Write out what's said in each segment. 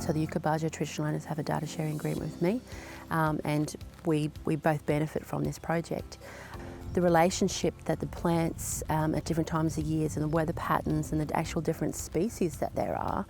So the Yuku Baja traditional owners have a data sharing agreement with me, and we both benefit from this project. The relationship that the plants at different times of years and the weather patterns and the actual different species that there are,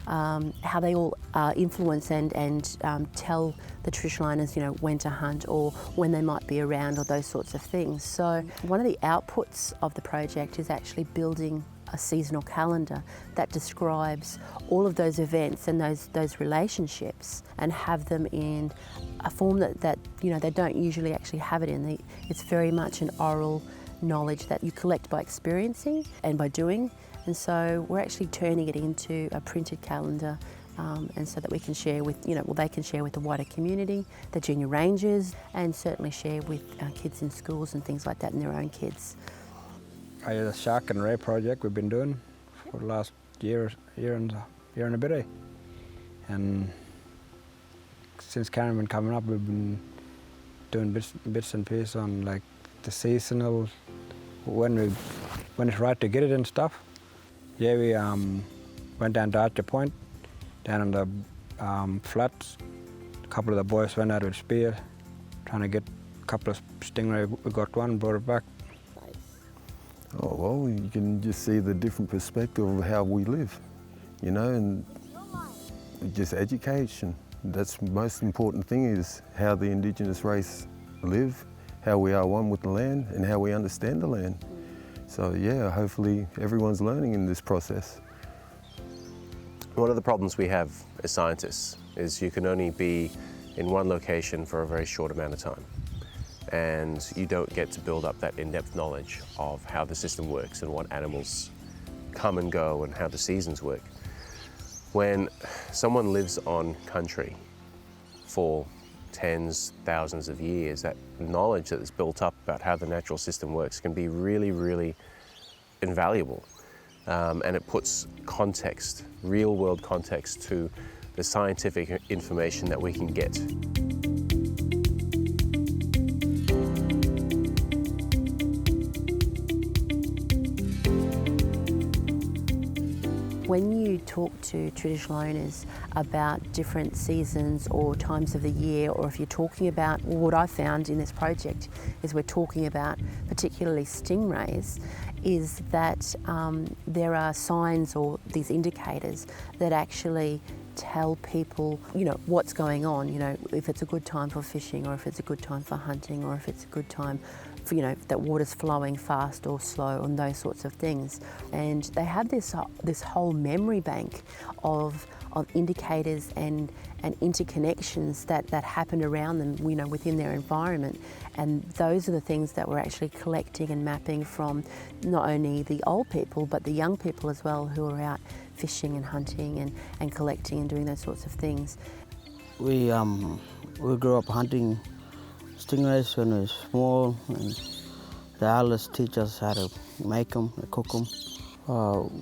how they all influence and tell the traditional owners, when to hunt or when they might be around or those sorts of things. So one of the outputs of the project is actually building a seasonal calendar that describes all of those events and those relationships, and have them in a form that they don't usually actually have it in. It's very much an oral knowledge that you collect by experiencing and by doing, and so we're actually turning it into a printed calendar, and so that we can share with, they can share with the wider community, the junior rangers, and certainly share with kids in schools and things like that and their own kids. The shark and ray project we've been doing for the last year and a bit, and since Karen been coming up, we've been doing bits and pieces on like the seasonal, when it's right to get it and stuff. Yeah, we went down to Archer Point, down on the flats. A couple of the boys went out with spear, trying to get a couple of stingray. We got one, brought it back. Oh, well, you can just see the different perspective of how we live, and just education. That's the most important thing, is how the Indigenous race live, how we are one with the land and how we understand the land. So yeah, hopefully everyone's learning in this process. One of the problems we have as scientists is you can only be in one location for a very short amount of time, and you don't get to build up that in-depth knowledge of how the system works and what animals come and go and how the seasons work. When someone lives on country for tens, thousands of years, that knowledge that is built up about how the natural system works can be really, really invaluable. And it puts context, real-world context, to the scientific information that we can get. When you talk to traditional owners about different seasons or times of the year, or if you're talking about, what I found in this project is we're talking about particularly stingrays, is that there are signs or these indicators that actually tell people, what's going on, if it's a good time for fishing, or if it's a good time for hunting, or if it's a good time for, that water's flowing fast or slow, and those sorts of things. And they have this whole memory bank of indicators and interconnections that happen around them, within their environment. And those are the things that we're actually collecting and mapping from not only the old people, but the young people as well, who are out fishing and hunting and collecting and doing those sorts of things. We grew up hunting stingrays when we were small, and the elders teach us how to make them, cook them.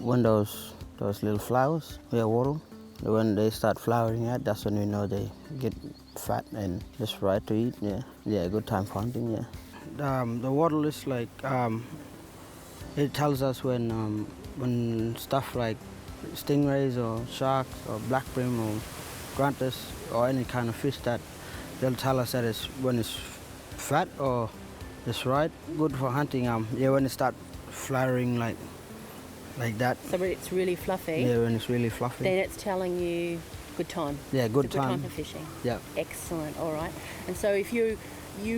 When those little flowers, we water them. When they start flowering out, that's when we know they get fat and just right to eat. Yeah, good time for hunting. Yeah. The wattle is like it tells us when stuff like stingrays or sharks or black brim or grunters or any kind of fish, that they'll tell us that when it's fat or it's right, good for hunting. When it start flowering like that. So when it's really fluffy? Yeah, when it's really fluffy. Then it's telling you good time. Yeah, good it's a time. Good time for fishing. Yeah. Excellent, all right. And so if you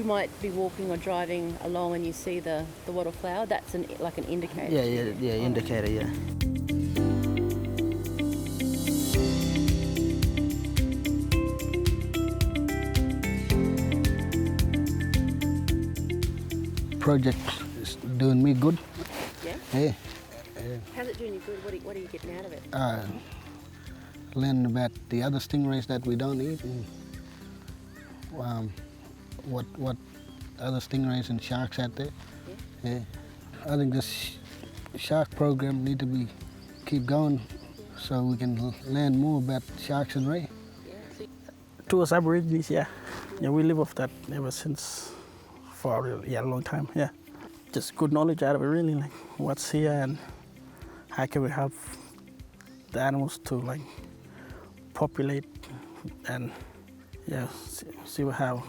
might be walking or driving along and you see the wattle flower, that's like an indicator? Yeah, indicator, yeah. Project is doing me good. Yeah? Yeah. How's it doing you good? What are you getting out of it? Learning about the other stingrays that we don't eat, and what other stingrays and sharks out there. Yeah. I think this shark program need to keep going, so we can learn more about sharks and ray. To us Aborigines, yeah, we live off that ever since for a long time. Yeah, just good knowledge out of it, really, like what's here and how can we help the animals to repopulate and yeah, see how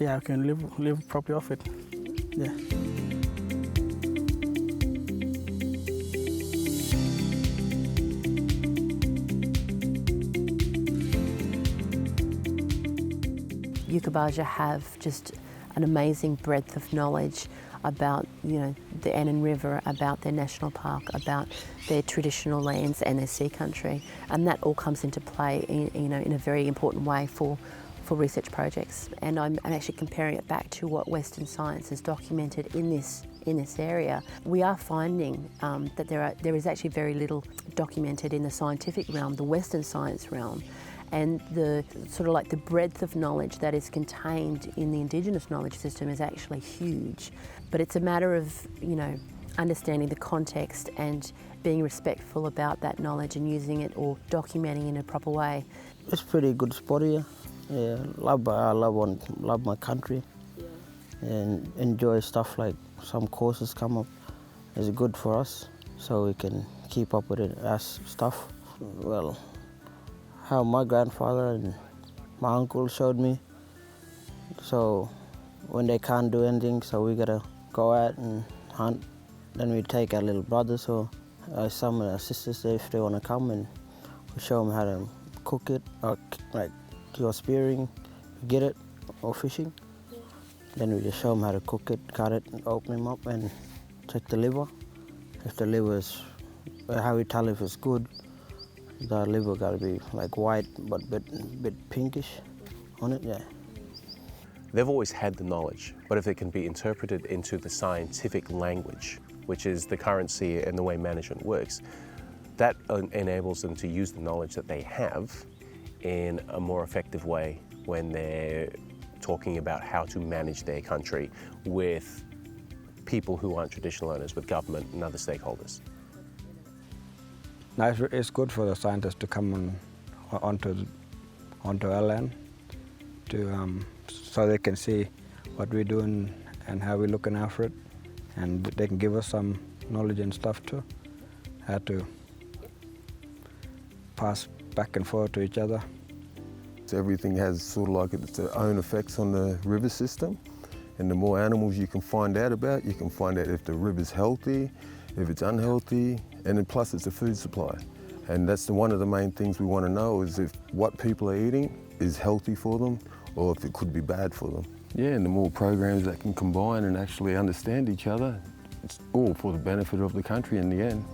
I can live properly off it. Yeah. Yuku Baja have just an amazing breadth of knowledge about, you know, the Annan River, about their national park, about their traditional lands and their sea country, and that all comes into play in a very important way for research projects. And I'm actually comparing it back to what Western science has documented in this area. We are finding that there is actually very little documented in the scientific realm, the Western science realm. And the sort of like the breadth of knowledge that is contained in the Indigenous knowledge system is actually huge. But it's a matter of, you know, understanding the context and being respectful about that knowledge and using it or documenting in a proper way. It's pretty good spot here. Yeah, I love my country, and enjoy stuff like some courses come up. It's good for us, so we can keep up with it as stuff. Well, how my grandfather and my uncle showed me. So when they can't do anything, so we gotta go out and hunt. Then we take our little brothers or some of our sisters if they wanna come, and we show them how to cook it, or like you're spearing, get it, or fishing. Then we just show them how to cook it, cut it, open them up, and check the liver. If the liver is, how we tell if it's good, the liver got to be like white but bit pinkish on it, yeah. They've always had the knowledge, but if it can be interpreted into the scientific language, which is the currency and the way management works, that enables them to use the knowledge that they have in a more effective way when they're talking about how to manage their country with people who aren't traditional owners, with government and other stakeholders. Now it's good for the scientists to come onto our land so they can see what we're doing and how we're looking after it, and they can give us some knowledge and stuff too, how to pass back and forth to each other. Everything has sort of like its own effects on the river system, and the more animals you can find out about, you can find out if the river's healthy, if it's unhealthy, and then plus it's a food supply. And that's one of the main things we want to know, is if what people are eating is healthy for them or if it could be bad for them. Yeah, and the more programs that can combine and actually understand each other, it's all for the benefit of the country in the end.